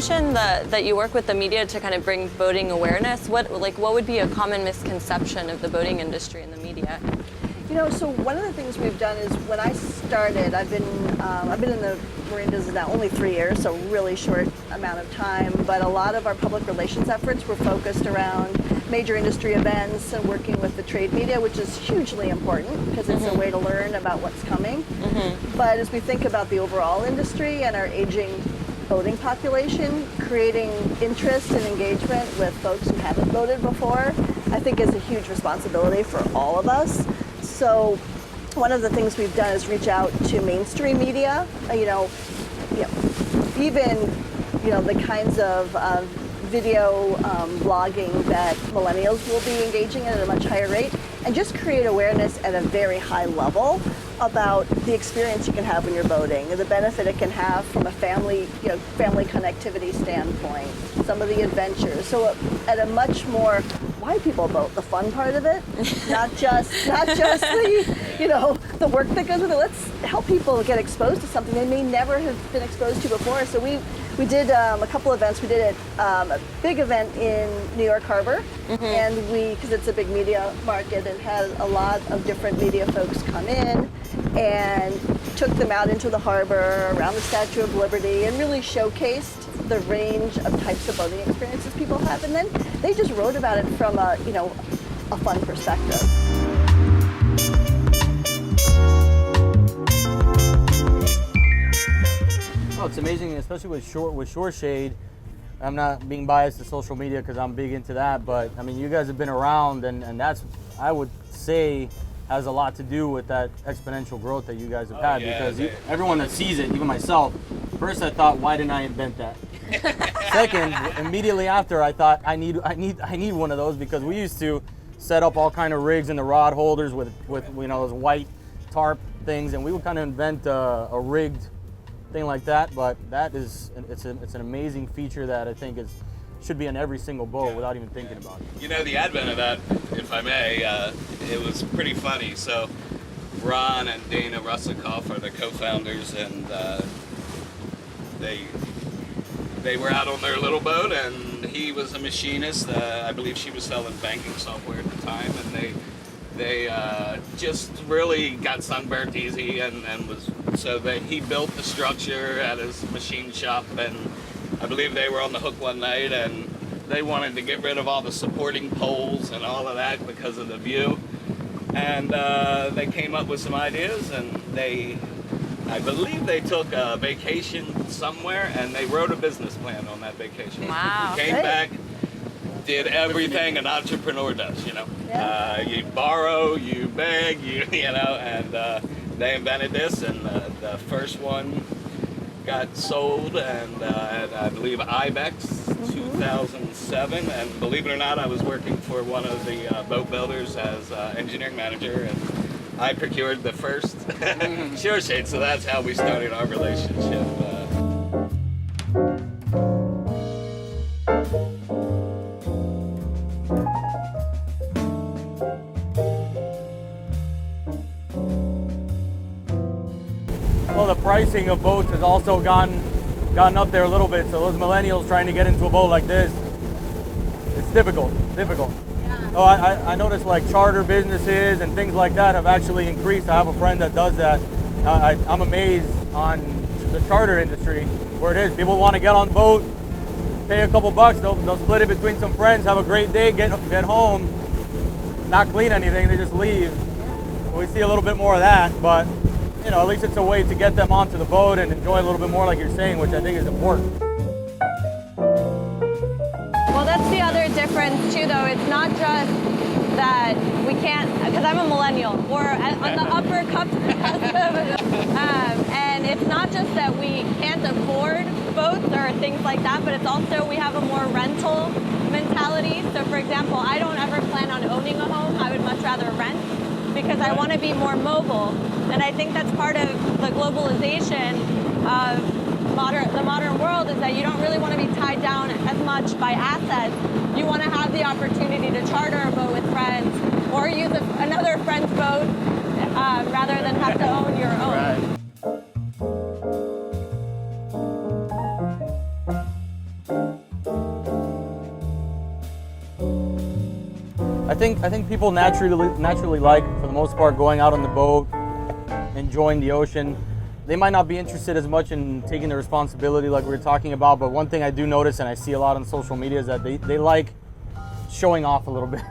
mentioned that you work with the media to kind of bring boating awareness. What would be a common misconception of the boating industry and the media? You know, so one of the things we've done is when I started, I've been in the marine business now only 3 years, so really short amount of time, but a lot of our public relations efforts were focused around major industry events and working with the trade media, which is hugely important because it's a way to learn about what's coming. But as we think about the overall industry and our aging boating population, creating interest and engagement with folks who haven't boated before, I think is a huge responsibility for all of us. So one of the things we've done is reach out to mainstream media, even the kinds of video blogging that millennials will be engaging in at a much higher rate, and just create awareness at a very high level about the experience you can have when you're boating and the benefit it can have from a family connectivity standpoint, some of the adventures. So at a much more why people boat, the fun part of it, not just the work that goes with it. Let's help people get exposed to something they may never have been exposed to before. So we did a couple events. We did a big event in New York Harbor, and because it's a big media market, and had a lot of different media folks come in and took them out into the harbor around the Statue of Liberty and really showcased the range of types of boating experiences people have, and then they just wrote about it from a fun perspective. Oh, it's amazing, especially with SureShade. I'm not being biased to social media because I'm big into that, but I mean, you guys have been around, and that's, I would say, has a lot to do with that exponential growth that you guys have had. Because everyone that sees it, even myself, first I thought, why didn't I invent that? Second, immediately after, I thought I need one of those, because we used to set up all kind of rigs in the rod holders with those white tarp things, and we would kind of invent a rigged thing like that. But it's an amazing feature that I think should be on every single boat without even thinking about it. You know, the advent of that, if I may, it was pretty funny. So Ron and Dana Russakoff are the co-founders, and they were out on their little boat, and he was a machinist. I believe she was selling banking software at the time, and they just really got sunburnt easy, and he built the structure at his machine shop, and I believe they were on the hook one night, and they wanted to get rid of all the supporting poles and all of that because of the view, and they came up with some ideas, and I believe they took a vacation somewhere, and they wrote a business plan on that vacation. Wow. Came back, did everything an entrepreneur does, Yeah. You borrow, you beg, and they invented this, and the first one got sold, and I believe IBEX 2007, and believe it or not, I was working for one of the boat builders as engineering manager, and I procured the first SureShade, so that's how we started our relationship. Well, the pricing of boats has also gotten up there a little bit, so those millennials trying to get into a boat like this, it's difficult. Yeah. Oh, I noticed like charter businesses and things like that have actually increased. I have a friend that does that. I'm amazed on the charter industry where it is. People want to get on the boat, pay a couple bucks, they'll split it between some friends, have a great day, get home, not clean anything, they just leave. We see a little bit more of that, but at least it's a way to get them onto the boat and enjoy a little bit more, like you're saying, which I think is important. Well, that's the other difference too, though. It's not just that we can't, because I'm a millennial, we're on the upper cusp, and it's not just that we can't afford boats or things like that, but it's also we have a more rental mentality. So for example, I don't ever plan on owning a home. I would much rather rent because I want to be more mobile. And I think that's part of the globalization of the modern world, is that you don't really want to be tied down as much by assets. You want to have the opportunity to charter a boat with friends or use another friend's boat rather than have to own your own. Right. I think people naturally like, for the most part, going out on the boat, enjoying the ocean. They might not be interested as much in taking the responsibility like we were talking about, but one thing I do notice, and I see a lot on social media, is that they like showing off a little bit.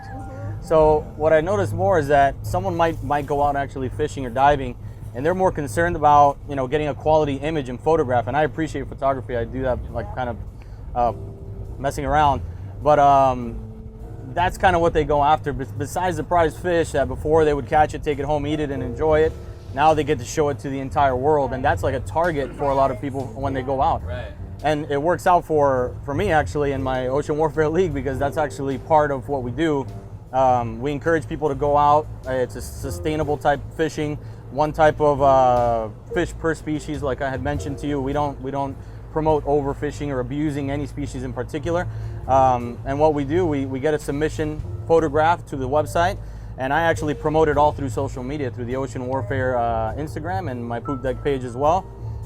So what I notice more is that someone might go out actually fishing or diving, and they're more concerned about, you know, getting a quality image and photograph. And I appreciate photography. I do that, like, kind of messing around, but that's kind of what they go after. Besides the prized fish that before they would catch it, take it home, eat it, and enjoy it, now they get to show it to the entire world, and that's like a target for a lot of people when they go out. Right. And it works out for me actually in my Ocean Warfare League, because that's actually part of what we do. We encourage people to go out. It's a sustainable type fishing, one type of fish per species, like I had mentioned to you. We don't promote overfishing or abusing any species in particular. And what we do, we get a submission photograph to the website, and I actually promote it all through social media, through the Ocean Warfare Instagram and my Poop Deck page as well.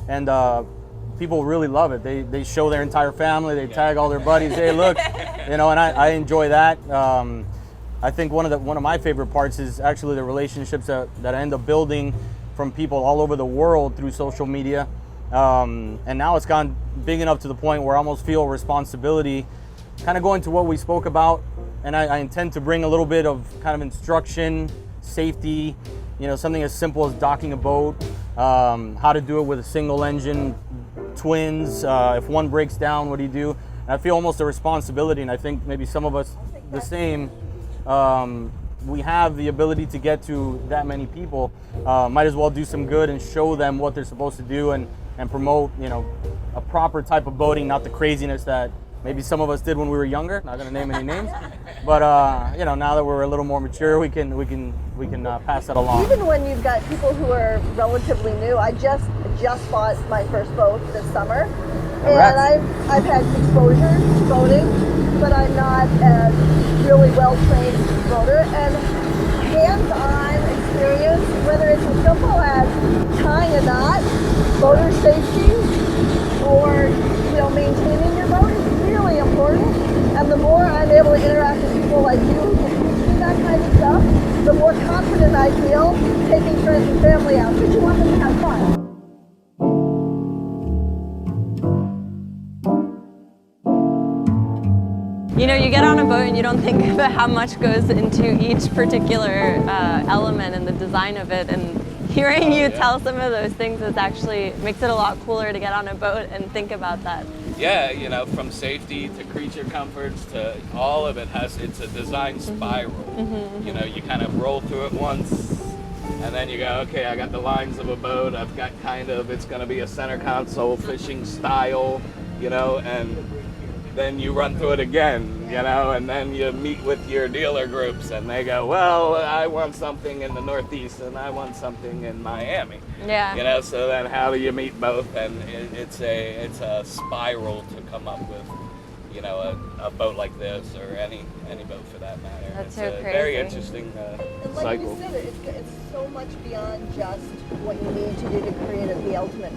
And people really love it. They show their entire family, they tag all their buddies, hey look, you know, and I enjoy that. I think one of my favorite parts is actually the relationships that I end up building from people all over the world through social media. And now it's gone big enough to the point where I almost feel responsibility, kind of going to what we spoke about. And I intend to bring a little bit of kind of instruction, safety, you know, something as simple as docking a boat, how to do it with a single engine, twins, if one breaks down, what do you do? And I feel almost a responsibility, and I think maybe some of us the same. We have the ability to get to that many people. Might as well do some good and show them what they're supposed to do, and promote, you know, a proper type of boating, not the craziness that maybe some of us did when we were younger. Not going to name any names, but you know, now that we're a little more mature, we can pass that along. Even when you've got people who are relatively new, I just bought my first boat this summer, and I've had exposure to boating, but I'm not a really well-trained boater. And hands-on experience, whether it's as simple as tying a knot, boater safety, or, you know, maintaining your boat, is really important. And the more I'm able to interact with people like you who can teach me that kind of stuff, the more confident I feel taking friends and family out, because you want them to have fun. You know, you get on a boat and you don't think about how much goes into each particular element and the design of it. And hearing you tell some of those things is actually makes it a lot cooler to get on a boat and think about that. Yeah, you know, from safety to creature comforts to all of it it's a design spiral. You know, you kind of roll through it once, and then you go, okay, I got the lines of a boat, I've got it's going to be a center console fishing style, you know, and then you run through it again, you know, and then you meet with your dealer groups and they go, well, I want something in the Northeast and I want something in Miami. Yeah. You know, so then how do you meet both? And it's a spiral to come up with, you know, a boat like this, or any boat for that matter. That's it's so a crazy. very interesting And like cycle. you said, it's so much beyond just what you need to do to create the ultimate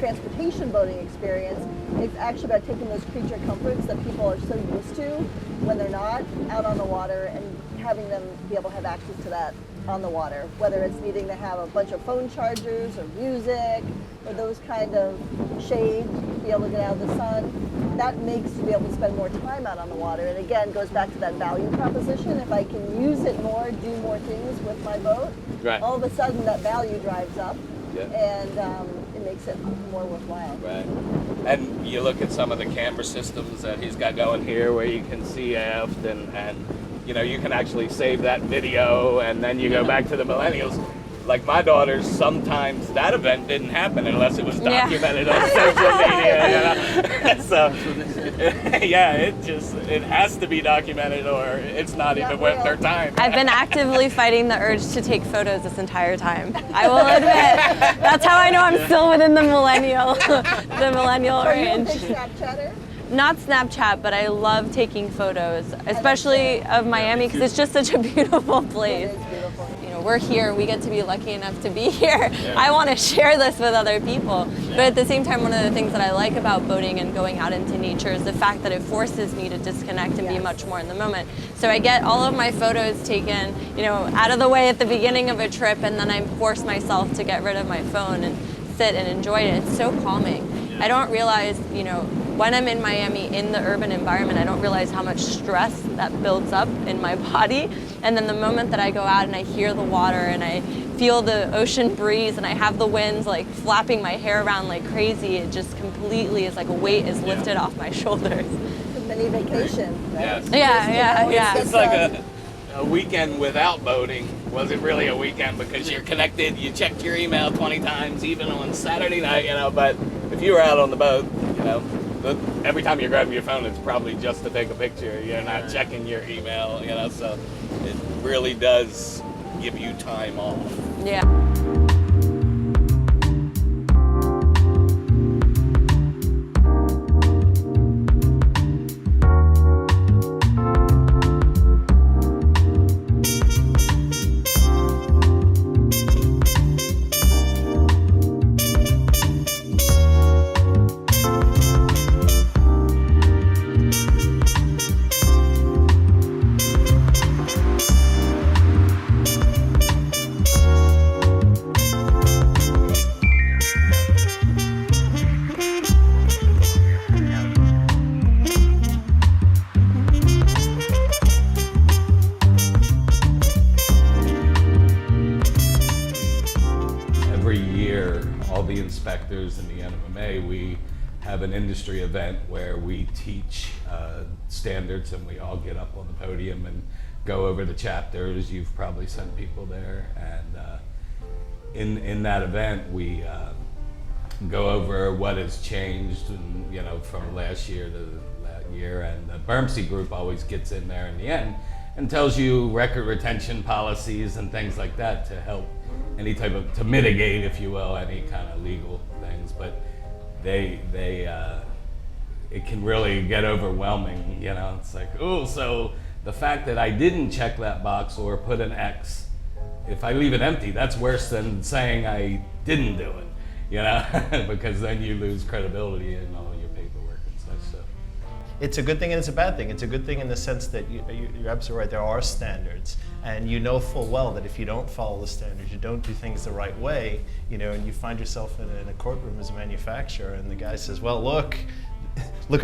transportation boating experience. It's actually about taking those creature comforts that people are so used to when they're not out on the water, and having them be able to have access to that on the water, whether it's needing to have a bunch of phone chargers or music or those kind of shades to be able to get out of the sun. That makes you be able to spend more time out on the water, and again goes back to that value proposition. If I can use it more, do more things with my boat, Right. all of a sudden that value drives up. Yeah. And it makes it more worthwhile. Right. And you look at some of the camera systems that he's got going here where you can see aft, and you know, you can actually save that video, and then you go back to the millennials. Like my daughters, sometimes that event didn't happen unless it was documented on social media. You know? So, yeah, it has to be documented, or it's not even worth their time. I've been actively fighting the urge to take photos this entire time. I will admit, that's how I know I'm still within the millennial range. Are you a big Snapchatter? Not Snapchat, but I love taking photos, especially of Miami, because it's just such a beautiful place. It is beautiful. You know, we're here, we get to be lucky enough to be here. I want to share this with other people. But at the same time, one of the things that I like about boating and going out into nature is the fact that it forces me to disconnect and be much more in the moment. So I get all of my photos taken, you know, out of the way at the beginning of a trip, and then I force myself to get rid of my phone and sit and enjoy it. It's so calming. I don't realize, you know, when I'm in Miami in the urban environment, I don't realize how much stress that builds up in my body. And then the moment that I go out and I hear the water and I feel the ocean breeze and I have the winds like flapping my hair around like crazy, it just completely is like a weight is lifted off my shoulders. It's a mini vacation, right? Yeah. It's like a weekend without boating wasn't really a weekend because you're connected, you checked your email 20 times, even on Saturday night, you know, but if you were out on the boat, you know, every time you're grabbing your phone, it's probably just to take a picture. You're not checking your email, you know, so it really does give you time off. Yeah. Inspectors in the NMMA, we have an industry event where we teach standards and we all get up on the podium and go over the chapters. You've probably sent people there, and in that event we go over what has changed, and, you know, from last year to that year, and the BERMC group always gets in there in the end and tells you record retention policies and things like that to help any type of, to mitigate, if you will, any kind of legal things. But it can really get overwhelming, you know. It's like, oh, so the fact that I didn't check that box or put an X, if I leave it empty, that's worse than saying I didn't do it, you know, because then you lose credibility in all your paperwork and such. So it's a good thing and it's a bad thing. It's a good thing in the sense that you're absolutely right. There are standards, and you know full well that if you don't follow the standards, you don't do things the right way, you know, and you find yourself in a courtroom as a manufacturer, and the guy says, "Well, look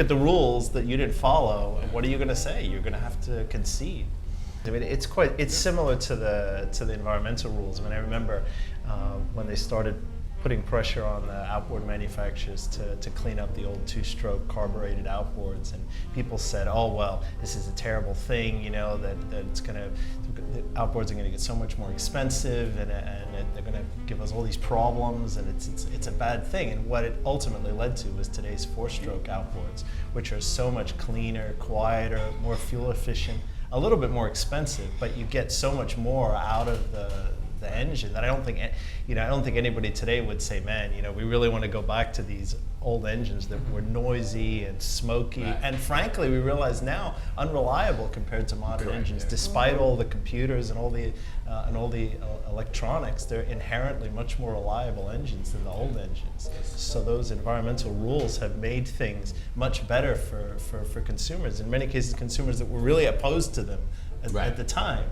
at the rules that you didn't follow. What are you going to say? You're going to have to concede." I mean, it's similar to the environmental rules. I mean, I remember when they started putting pressure on the outboard manufacturers to clean up the old two-stroke carbureted outboards, and people said, "Oh well, this is a terrible thing, you know, that it's the outboards are going to get so much more expensive, and they're going to give us all these problems, and it's a bad thing." And what it ultimately led to was today's four-stroke outboards, which are so much cleaner, quieter, more fuel efficient, a little bit more expensive, but you get so much more out of the engine that I don't think anybody today would say, "Man, you know, we really want to go back to these old engines that were noisy and smoky," and frankly, we realize now unreliable compared to modern engines. Despite all the computers and all the electronics, they're inherently much more reliable engines than the old engines. So those environmental rules have made things much better for consumers. In many cases, consumers that were really opposed to them at the time.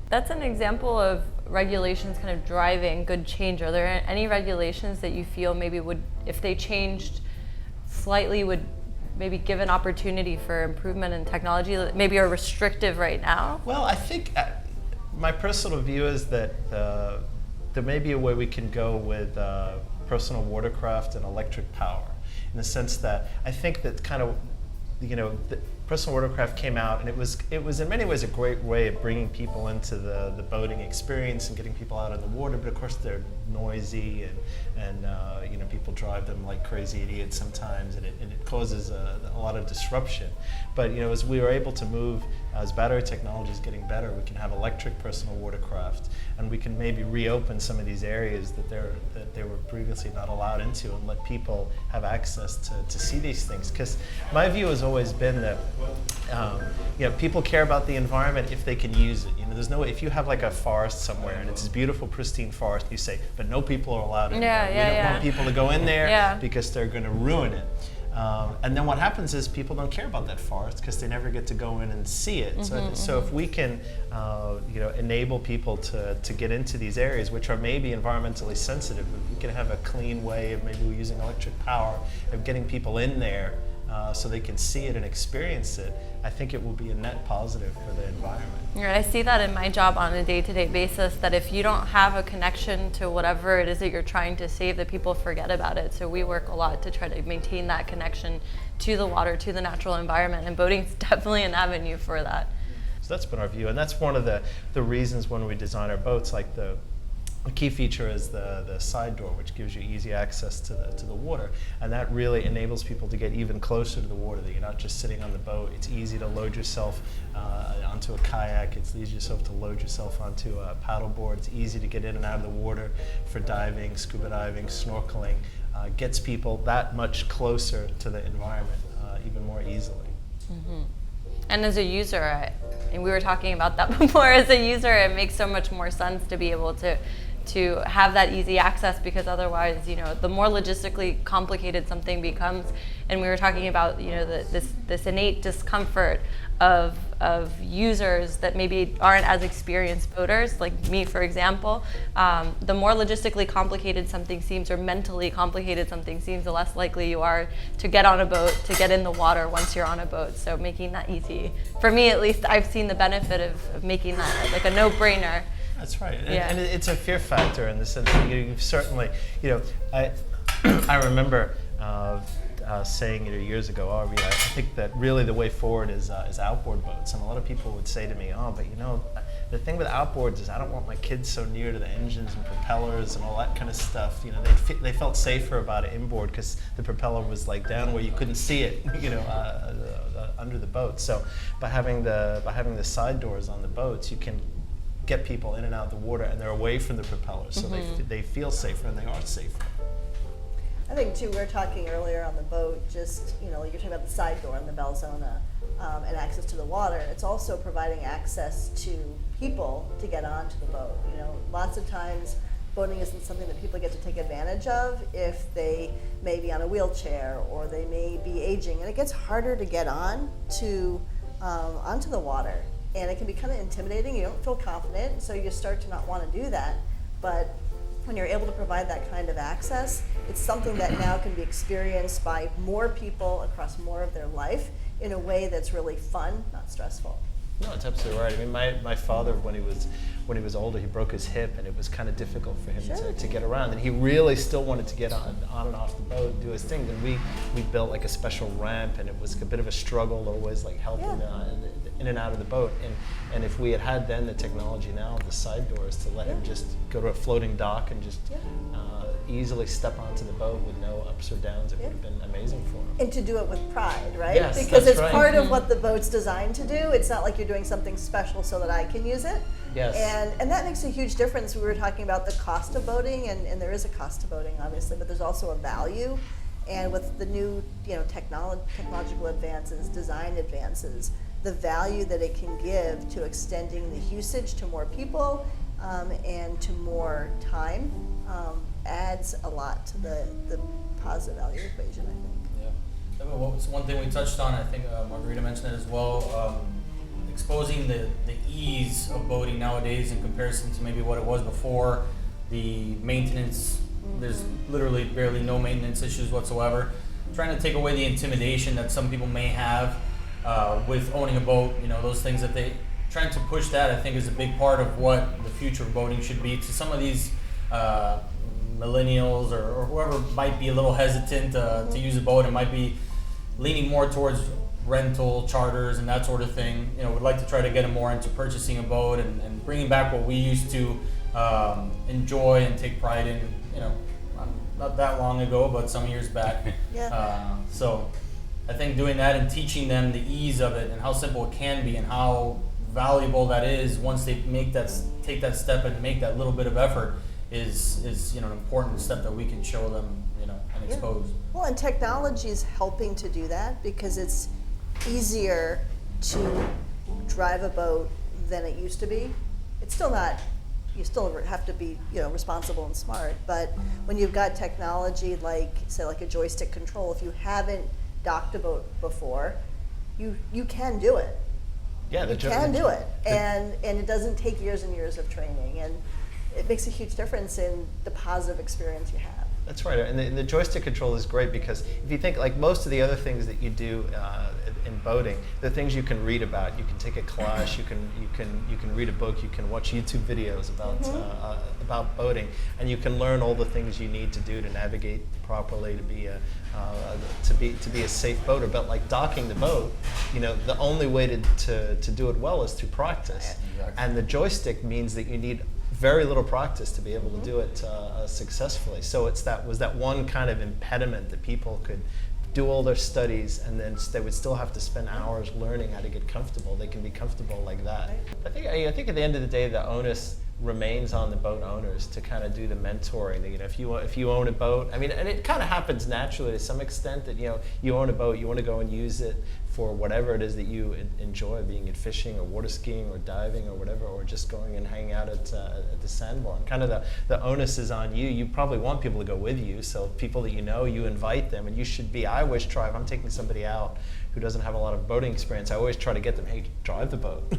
That's an example of regulations kind of driving good change. Are there any regulations that you feel maybe would, if they changed slightly, would maybe give an opportunity for improvement in technology that maybe are restrictive right now? Well, I think my personal view is that there may be a way we can go with personal watercraft and electric power, in the sense that I think that kind of, you know, personal watercraft came out, and it was in many ways a great way of bringing people into the boating experience and getting people out on the water. But of course they're noisy, and you know, people drive them like crazy idiots sometimes, and it causes a lot of disruption. But you know, as we are able to move, as battery technology is getting better, we can have electric personal watercraft, and we can maybe reopen some of these areas that they were previously not allowed into, and let people have access to see these things. Because my view has always been that People care about the environment if they can use it. There's no, if you have like a forest somewhere and it's this beautiful, pristine forest, you say, but no people are allowed in there. We don't want people to go in there because they're going to ruin it. And then what happens is people don't care about that forest because they never get to go in and see it. So if we can, enable people to get into these areas, which are maybe environmentally sensitive, if we can have a clean way of maybe using electric power, of getting people in there so they can see it and experience it, I think it will be a net positive for the environment. Right, I see that in my job on a day-to-day basis, that if you don't have a connection to whatever it is that you're trying to save, that people forget about it. So we work a lot to try to maintain that connection to the water, to the natural environment, and boating is definitely an avenue for that. So that's been our view, and that's one of the reasons when we design our boats, like the key feature is the side door, which gives you easy access to the water, and that really enables people to get even closer to the water, that you're not just sitting on the boat. It's easy to load yourself onto a kayak. It's easy to load yourself onto a paddleboard. It's easy to get in and out of the water for diving, scuba diving, snorkeling. Gets people that much closer to the environment even more easily. Mm-hmm. And as a user, and we were talking about that before, as a user, it makes so much more sense to be able to have that easy access, because otherwise, the more logistically complicated something becomes, and we were talking about, this innate discomfort of users that maybe aren't as experienced boaters, like me, for example. The more logistically complicated something seems, or mentally complicated something seems, the less likely you are to get on a boat, to get in the water once you're on a boat. So making that easy, for me at least, I've seen the benefit of making that like a no-brainer. That's right, and it's a fear factor in the sense that you've certainly, I remember saying years ago, I think that really the way forward is outboard boats, and a lot of people would say to me, but the thing with outboards is I don't want my kids so near to the engines and propellers and all that kind of stuff. They felt safer about it inboard because the propeller was like down where you couldn't see it, under the boat. So by having the side doors on the boats, you can get people in and out of the water, and they're away from the propeller, so they feel safer and they are safer. I think too, we were talking earlier on the boat, just, you're talking about the side door in the Belzona and access to the water. It's also providing access to people to get onto the boat. Lots of times boating isn't something that people get to take advantage of if they may be on a wheelchair or they may be aging, and it gets harder to get on onto the water. And it can be kind of intimidating. You don't feel confident, so you start to not want to do that. But when you're able to provide that kind of access, it's something that now can be experienced by more people across more of their life in a way that's really fun, not stressful. No, it's absolutely right. I mean, my father, when he was older, he broke his hip, and it was kind of difficult for him to get around. And he really still wanted to get on and off the boat, do his thing. And we built like a special ramp, and it was a bit of a struggle, always like helping in and out of the boat. And if we had then the technology now, the side doors, to let him just go to a floating dock and just easily step onto the boat with no ups or downs, it would have been amazing for him. And to do it with pride, right? Yes, because that's it's right. part of what the boat's designed to do. It's not like you're doing something special so that I can use it. Yes. And that makes a huge difference. We were talking about the cost of boating, and there is a cost to boating, obviously, but there's also a value. And with the new, technological advances, design advances, the value that it can give to extending the usage to more people and to more time adds a lot to the positive value equation, I think. Yeah. What was one thing we touched on, I think Margarita mentioned it as well, exposing the ease of boating nowadays in comparison to maybe what it was before. The maintenance, there's literally barely no maintenance issues whatsoever. Trying to take away the intimidation that some people may have with owning a boat, those things that trying to push that, I think, is a big part of what the future of boating should be. To some of these millennials or whoever might be a little hesitant to use a boat and might be leaning more towards rental, charters, and that sort of thing, we'd like to try to get them more into purchasing a boat and bringing back what we used to enjoy and take pride in, not that long ago, but some years back. So I think doing that and teaching them the ease of it and how simple it can be and how valuable that is once they take that step and make that little bit of effort is an important step that we can show them, and expose. Well, and technology is helping to do that because it's easier to drive a boat than it used to be. It's still not, you still have to be, responsible and smart, but when you've got technology like, say, like a joystick control, if you haven't docked a boat before, you can do it. Yeah, you can do it, and it doesn't take years and years of training, and it makes a huge difference in the positive experience you have. That's right, and the joystick control is great because if you think like most of the other things that you do in boating, the things you can read about, you can take a class, you can read a book, you can watch YouTube videos about boating, and you can learn all the things you need to do to navigate properly, to be a safe boater. But like docking the boat, the only way to do it well is through practice, and the joystick means that you need very little practice to be able to do it successfully. So was that one kind of impediment that people could do all their studies and then they would still have to spend hours learning how to get comfortable. They can be comfortable like that. I think at the end of the day, the onus remains on the boat owners to kind of do the mentoring. If you own a boat, and it kind of happens naturally to some extent that you own a boat, you want to go and use it for whatever it is that you enjoy, being it fishing or water skiing or diving or whatever, or just going and hanging out at the sandbar. And kind of the onus is on you. You probably want people to go with you, so people that you invite them, and you should be. I always try, if I'm taking somebody out who doesn't have a lot of boating experience, I always try to get them, hey, drive the boat,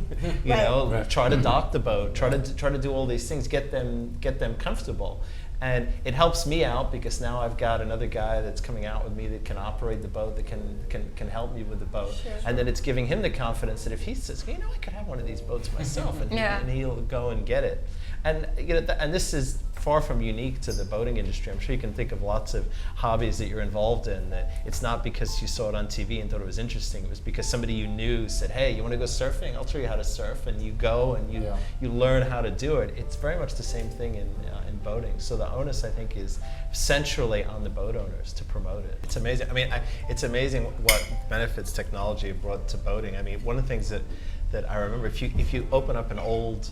try to dock the boat, try to do all these things, get them comfortable. And it helps me out because now I've got another guy that's coming out with me that can operate the boat, that can help me with the boat. Sure. And then it's giving him the confidence that if he says, I could have one of these boats myself, and he'll go and get it. And and this is far from unique to the boating industry. I'm sure you can think of lots of hobbies that you're involved in that it's not because you saw it on TV and thought it was interesting. It was because somebody you knew said, hey, you want to go surfing? I'll show you how to surf. And you go and you learn how to do it. It's very much the same thing in boating. So the onus, I think, is centrally on the boat owners to promote it. It's amazing. It's amazing what benefits technology brought to boating. One of the things that I remember, if you open up an old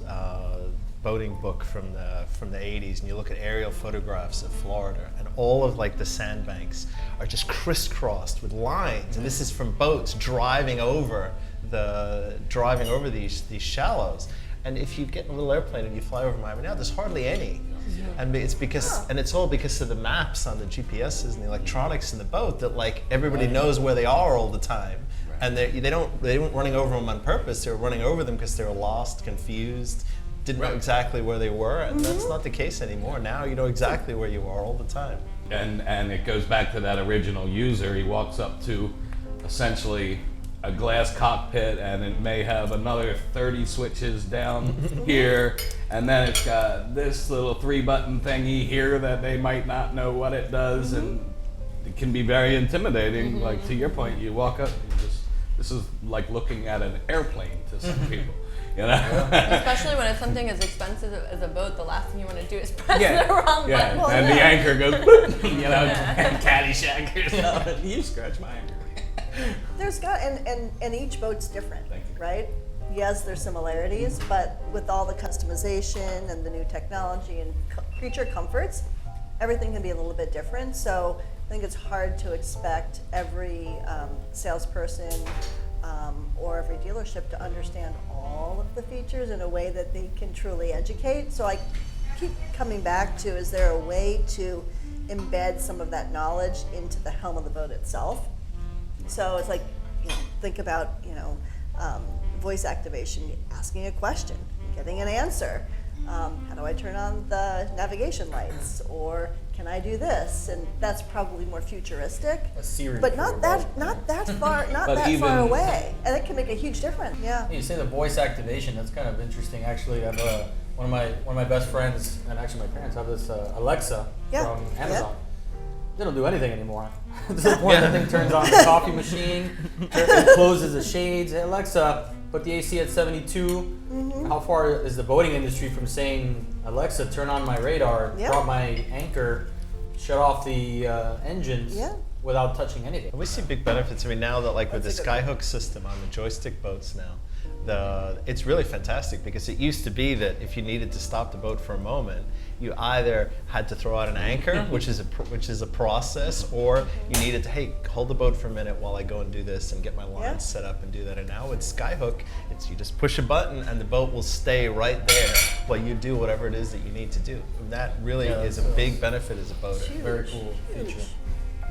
boating book from the 80s and you look at aerial photographs of Florida, and all of like the sandbanks are just crisscrossed with lines, and this is from boats driving over these shallows. And if you get in a little airplane and you fly over Miami now, there's hardly any. And it's because, and it's all because of the maps on the GPSs and the electronics in the boat that like everybody knows where they are all the time. And they weren't running over them on purpose. They were running over them because they were lost, confused, didn't know exactly where they were, and that's not the case anymore. Now you know exactly where you are all the time. And it goes back to that original user. He walks up to essentially a glass cockpit, and it may have another 30 switches down here, and then it's got this little 3-button thingy here that they might not know what it does, and it can be very intimidating. Like to your point, you walk up, this is like looking at an airplane to some people. Especially when it's something as expensive as a boat, the last thing you want to do is press the wrong button. And the anchor goes, Caddyshack or something. You scratch my anchor. There's and each boat's different, right? Yes, there's similarities, but with all the customization and the new technology and creature comforts, everything can be a little bit different. So I think it's hard to expect every salesperson or every dealership to understand all of the features in a way that they can truly educate. So I keep coming back to, is there a way to embed some of that knowledge into the helm of the boat itself? So it's like, think about, voice activation, asking a question, getting an answer. How do I turn on the navigation lights? Or can I do this? And that's probably more futuristic, but not that far away. And it can make a huge difference. Yeah. You say the voice activation. That's kind of interesting. Actually, I have one of my best friends, and actually my parents have this Alexa from Amazon. They don't do anything anymore. To the point that thing turns on the coffee machine, it closes the shades. Hey Alexa, put the AC at 72. How far is the boating industry from saying, Alexa, turn on my radar, drop my anchor, shut off the engines without touching anything? We see big benefits. Now that with the Skyhook system on the joystick boats now, it's really fantastic, because it used to be that if you needed to stop the boat for a moment, you either had to throw out an anchor, which is a process, or you needed to, hey, hold the boat for a minute while I go and do this and get my lines set up and do that. And now with Skyhook, you just push a button and the boat will stay right there while you do whatever it is that you need to do. And that really is a big benefit as a boater. Very cool feature.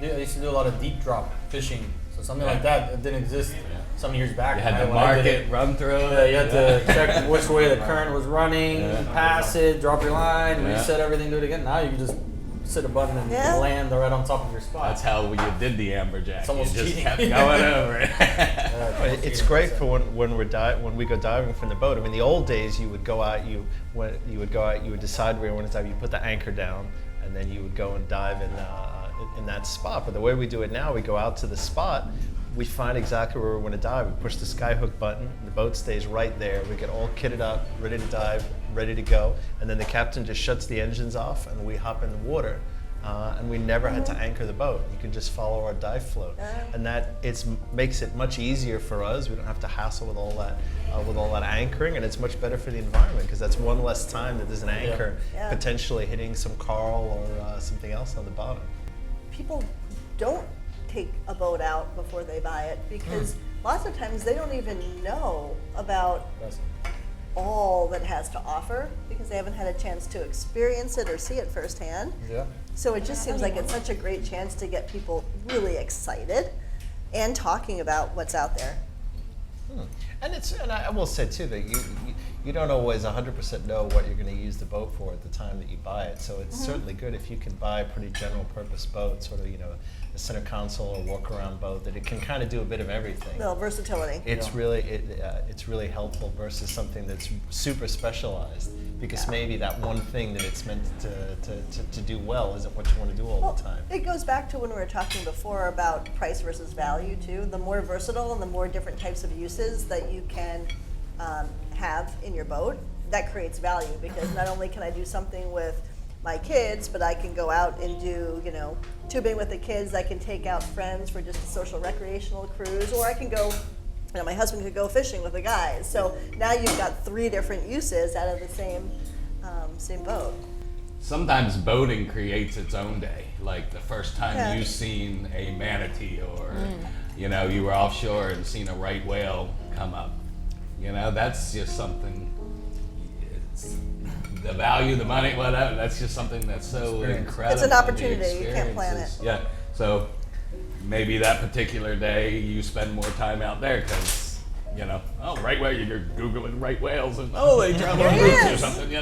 Yeah, I used to do a lot of deep drop fishing, so something like that didn't exist some years back. You had to mark it, run through it. Yeah, you had to check which way the current was running, pass it, drop your line, reset everything, do it again. Now you can just hit a button and land right on top of your spot. That's how you did the amberjack. It's almost you just cheating. kept going over it. It's great for when we go diving from the boat. I mean, the old days you would go out, you would decide where you want to dive. You put the anchor down, and then you would go and dive in that spot. But the way we do it now, we go out to the spot. We find exactly where we want to dive. We push the Skyhook button, the boat stays right there. We get all kitted up, ready to dive, ready to go, and then the captain just shuts the engines off and we hop in the water. And we never had to anchor the boat. You can just follow our dive flow, and that makes it much easier for us. We don't have to hassle with all that anchoring, and it's much better for the environment, because that's one less time that there's an anchor potentially hitting some coral or something else on the bottom. People don't take a boat out before they buy it, because lots of times they don't even know about all that it has to offer, because they haven't had a chance to experience it or see it firsthand. Yeah. So it just seems like it's such a great chance to get people really excited and talking about what's out there. And I will say too that you don't always 100% know what you're going to use the boat for at the time that you buy it. So it's certainly good if you can buy a pretty general purpose boat, sort of, a center console or walk around boat, that it can kind of do a bit of everything. No, versatility. It's really helpful versus something that's super specialized, because maybe that one thing that it's meant to do well isn't what you want to do all the time. It goes back to when we were talking before about price versus value too. The more versatile and the more different types of uses that you can have in your boat, that creates value, because not only can I do something with my kids, but I can go out and do, tubing with the kids. I can take out friends for just a social recreational cruise, or I can go, my husband could go fishing with the guys. So now you've got 3 different uses out of the same boat. Sometimes boating creates its own day. Like the first time you've seen a manatee, or you were offshore and seen a right whale come up. That's just something. The value, the money, whatever. That's just something that's so incredible. It's an opportunity. You can't plan it. Yeah. So maybe that particular day you spend more time out there, because right whale. You're googling right whales, and they travel on routes or something.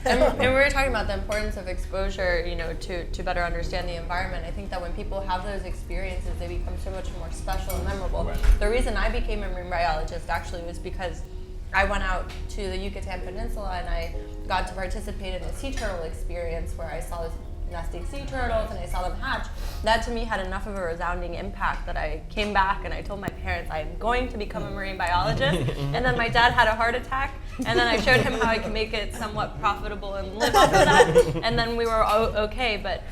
And we were talking about the importance of exposure, to better understand the environment. I think that when people have those experiences, they become so much more special and memorable. Right. The reason I became a marine biologist actually was because I went out to the Yucatan Peninsula and I got to participate in a sea turtle experience where I saw nesting sea turtles and I saw them hatch. That to me had enough of a resounding impact that I came back and I told my parents I'm going to become a marine biologist. And then my dad had a heart attack, and then I showed him how I could make it somewhat profitable and live off of that. And then we were okay, but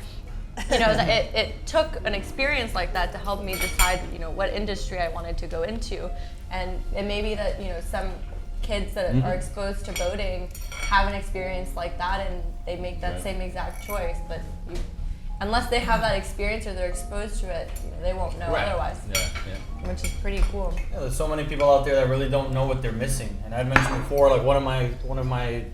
it took an experience like that to help me decide what industry I wanted to go into. And it may be that some kids that are exposed to boating have an experience like that and they make that same exact choice, but unless they have that experience or they're exposed to it, they won't know otherwise. Which is pretty cool. Yeah, there's so many people out there that really don't know what they're missing. And I'd mentioned before, like one of my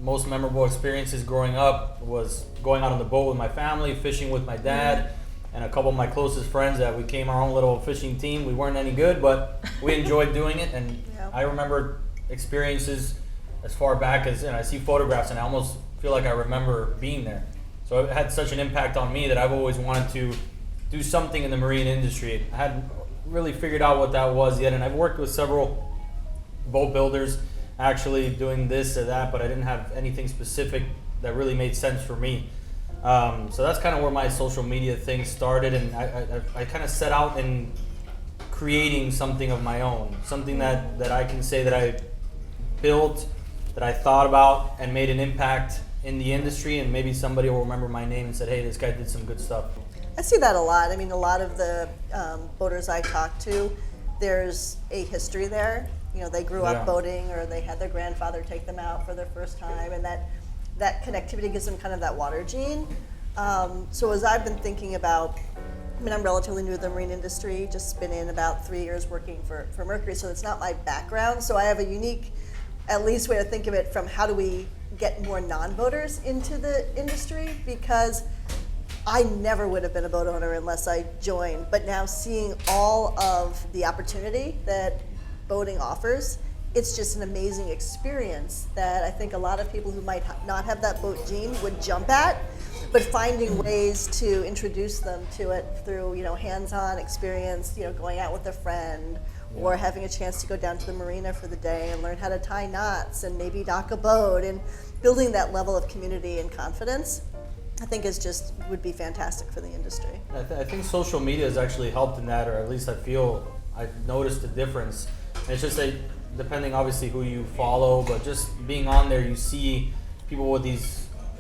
most memorable experiences growing up was going out on the boat with my family, fishing with my dad, and a couple of my closest friends that we became our own little fishing team. We weren't any good, but we enjoyed doing it. And I remember experiences as far back as I see photographs and I almost feel like I remember being there. So it had such an impact on me that I've always wanted to do something in the marine industry. I hadn't really figured out what that was yet, and I've worked with several boat builders actually doing this or that, but I didn't have anything specific that really made sense for me. So that's kind of where my social media thing started, and I kind of set out in creating something of my own, something that I can say that I built, that I thought about and made an impact in the industry, and maybe somebody will remember my name and said, hey, this guy did some good stuff. I see that a lot. I mean, a lot of the boaters I talk to, there's a history there, they grew Yeah. up boating, or they had their grandfather take them out for their first time, and that connectivity gives them kind of that water gene. So as I've been thinking about, I'm relatively new to the marine industry, just been in about 3 years working for Mercury, so it's not my background. So I have a unique, at least, way to think of it from how do we get more non-boaters into the industry, because I never would have been a boat owner unless I joined. But now seeing all of the opportunity that boating offers, it's just an amazing experience that I think a lot of people who might not have that boat gene would jump at. But finding ways to introduce them to it through, hands-on experience, going out with a friend, or having a chance to go down to the marina for the day and learn how to tie knots and maybe dock a boat, and building that level of community and confidence, I think would be fantastic for the industry. I think social media has actually helped in that, or at least I feel I've noticed a difference. And it's just that, depending obviously who you follow, but just being on there, you see people with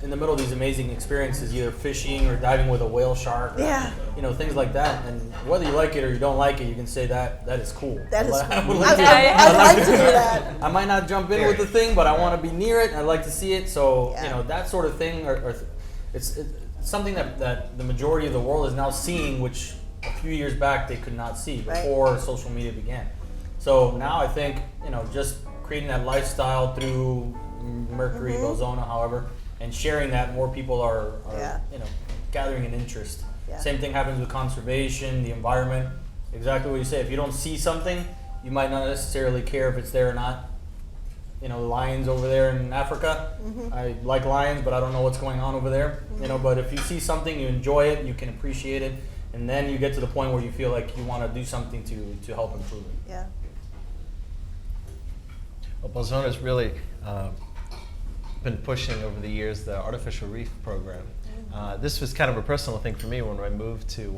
in the middle of these amazing experiences, either fishing or diving with a whale shark, or, things like that. And whether you like it or you don't like it, you can say that is cool. That is cool. I'd like to do that. I might not jump in with the thing, but I want to be near it. I'd like to see it. So that sort of thing, or it's something that the majority of the world is now seeing, which a few years back they could not see before social media began. So now I think just creating that lifestyle through Mercury, Belzona, however, and sharing that, more people are gathering an interest. Yeah. Same thing happens with conservation, the environment. Exactly what you say. If you don't see something, you might not necessarily care if it's there or not. Lions over there in Africa. I like lions, but I don't know what's going on over there. But if you see something, you enjoy it, you can appreciate it, and then you get to the point where you feel like you want to do something to help improve it. Yeah. Well, Belzona's really been pushing over the years the artificial reef program. This was kind of a personal thing for me when I moved to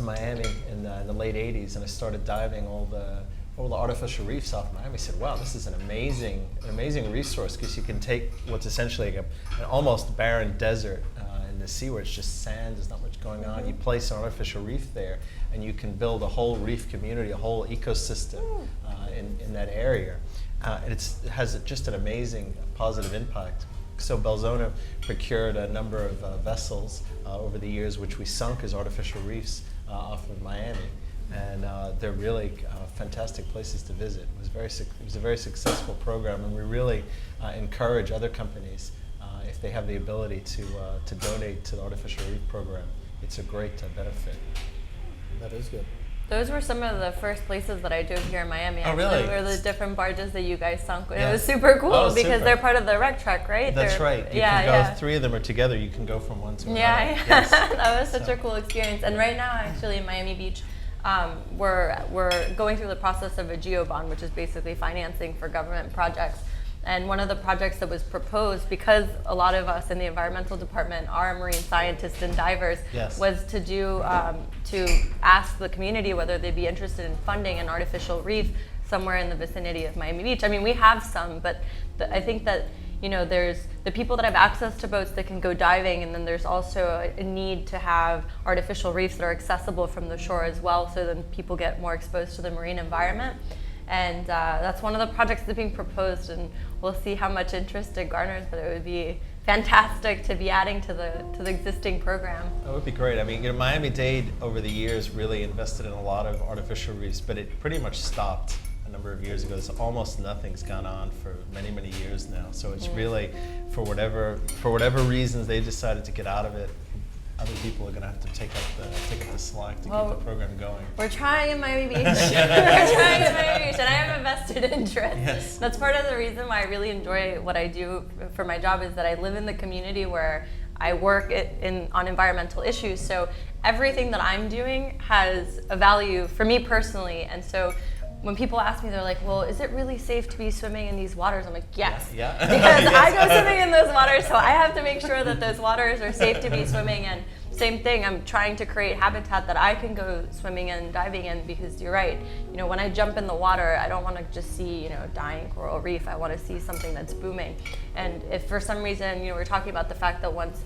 Miami in the late '80s, and I started diving all the artificial reefs off Miami. I said, wow, this is an amazing resource, because you can take what's essentially an almost barren desert in the sea where it's just sand, there's not much going on. You place an artificial reef there, and you can build a whole reef community, a whole ecosystem in that area. And it has just an amazing positive impact. So Belzona procured a number of vessels over the years, which we sunk as artificial reefs off of Miami. And they're really fantastic places to visit. It was a very successful program, and we really encourage other companies, if they have the ability to donate to the artificial reef program. It's a great benefit. That is good. Those were some of the first places that I drove here in Miami. Oh, really? Were the different barges that you guys sunk. It was super cool because they're part of the rec trek, right? That's right. You can go, 3 of them are together. You can go from one to another. Yes. That was such a cool experience. And right now, actually, in Miami Beach, we're going through the process of a GeoBond, which is basically financing for government projects. And one of the projects that was proposed, because a lot of us in the environmental department are marine scientists and divers, was to do to ask the community whether they'd be interested in funding an artificial reef somewhere in the vicinity of Miami Beach. I mean, we have some, but I think that there's the people that have access to boats that can go diving, and then there's also a need to have artificial reefs that are accessible from the shore as well, so then people get more exposed to the marine environment. And that's one of the projects that's being proposed, and we'll see how much interest it garners, but it would be fantastic to be adding to the existing program. That would be great. I mean, Miami-Dade over the years really invested in a lot of artificial reefs, but it pretty much stopped a number of years ago. So almost nothing's gone on for many, many years now. So it's really, for whatever reasons they decided to get out of it, other people are going to have to take up the slack to keep the program going. We're trying in Miami Beach. We're trying in Miami Beach, and I have a vested interest. Yes. That's part of the reason why I really enjoy what I do for my job, is that I live in the community where I work on environmental issues. So everything that I'm doing has a value for me personally, and so when people ask me, they're like, well, is it really safe to be swimming in these waters? I'm like, yes. Yeah. Because I go swimming in those waters, so I have to make sure that those waters are safe to be swimming in. Same thing, I'm trying to create habitat that I can go swimming and diving in, because you're right. When I jump in the water, I don't want to just see, dying coral reef. I want to see something that's booming. And if for some reason, we're talking about the fact that once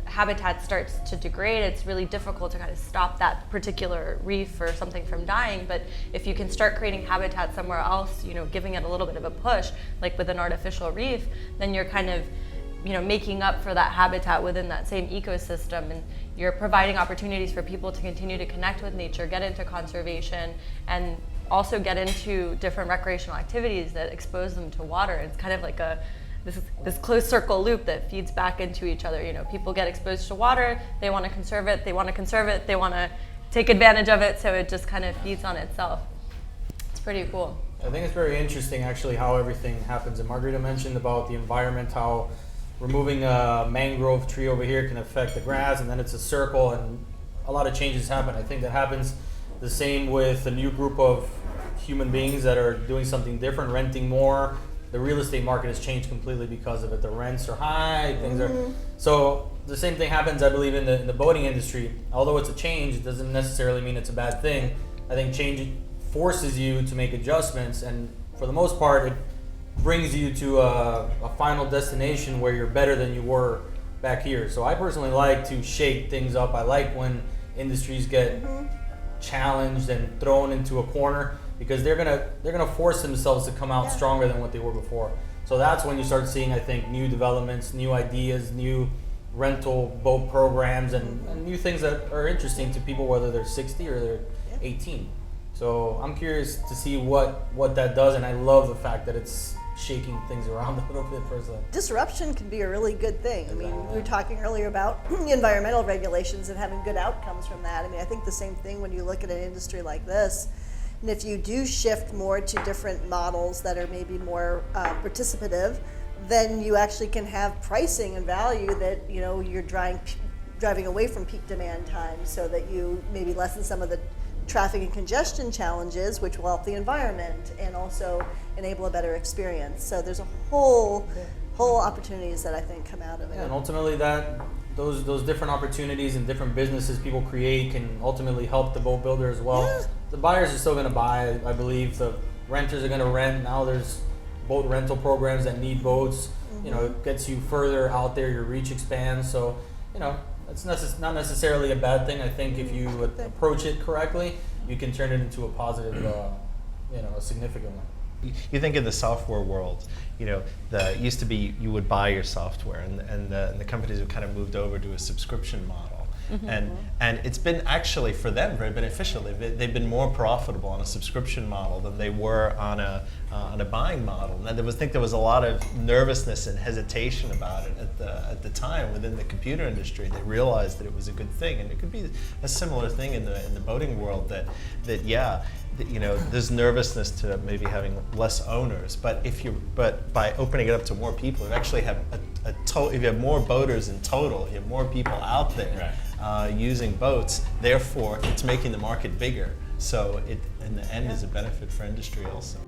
habitat starts to degrade, it's really difficult to kind of stop that particular reef or something from dying. But if you can start creating habitat somewhere else, you know, giving it a little bit of a push, like with an artificial reef, then you're kind of, you know, making up for that habitat within that same ecosystem, and you're providing opportunities for people to continue to connect with nature, get into conservation, and also get into different recreational activities that expose them to water. It's kind of like this closed circle loop that feeds back into each other. You know, people get exposed to water, they want to conserve it, they want to conserve it, they want to take advantage of it, so it just kind of feeds on itself. It's pretty cool. I think it's very interesting actually how everything happens. And Margarita mentioned about the environment, how removing a mangrove tree over here can affect the grass, and then it's a circle and a lot of changes happen. I think that happens the same with a new group of human beings that are doing something different, renting more. The real estate market has changed completely because of it. The rents are high, things are... So the same thing happens, I believe, in the boating industry. Although it's a change, it doesn't necessarily mean it's a bad thing. I think change forces you to make adjustments, and for the most part, it brings you to a final destination where you're better than you were back here. So I personally like to shake things up. I like when industries get challenged and thrown into a corner, because they're gonna force themselves to come out stronger than what they were before. So that's when you start seeing, I think, new developments, new ideas, new rental boat programs, and new things that are interesting to people, whether they're 60 or they're 18. So I'm curious to see what that does, and I love the fact that it's shaking things around a little bit for us. Disruption can be a really good thing. I mean, we were talking earlier about environmental regulations and having good outcomes from that. I mean, I think the same thing when you look at an industry like this. And if you do shift more to different models that are maybe more participative, then you actually can have pricing and value that, you know, you're driving away from peak demand times, so that you maybe lessen some of the traffic and congestion challenges, which will help the environment and also enable a better experience. So there's a whole opportunities that I think come out of it. Yeah, and ultimately those different opportunities and different businesses people create can ultimately help the boat builder as well. Yeah. The buyers are still going to buy, I believe. The renters are going to rent. Now there's boat rental programs that need boats. You know, it gets you further out there, your reach expands. So, you know, it's not necessarily a bad thing. I think if you approach it correctly, you can turn it into a positive, you know, a significant one. You think in the software world, you know, it used to be you would buy your software, and the companies have kind of moved over to a subscription model. And it's been actually for them very beneficial. They've been more profitable on a subscription model than they were on a buying model. And I think there was a lot of nervousness and hesitation about it at the time within the computer industry. They realized that it was a good thing, and it could be a similar thing in the boating world. That you know, there's nervousness to maybe having less owners, but by opening it up to more people, you actually have if you have more boaters in total, you have more people out there using boats. Therefore, it's making the market bigger. So it, in the end, is a benefit for industry also.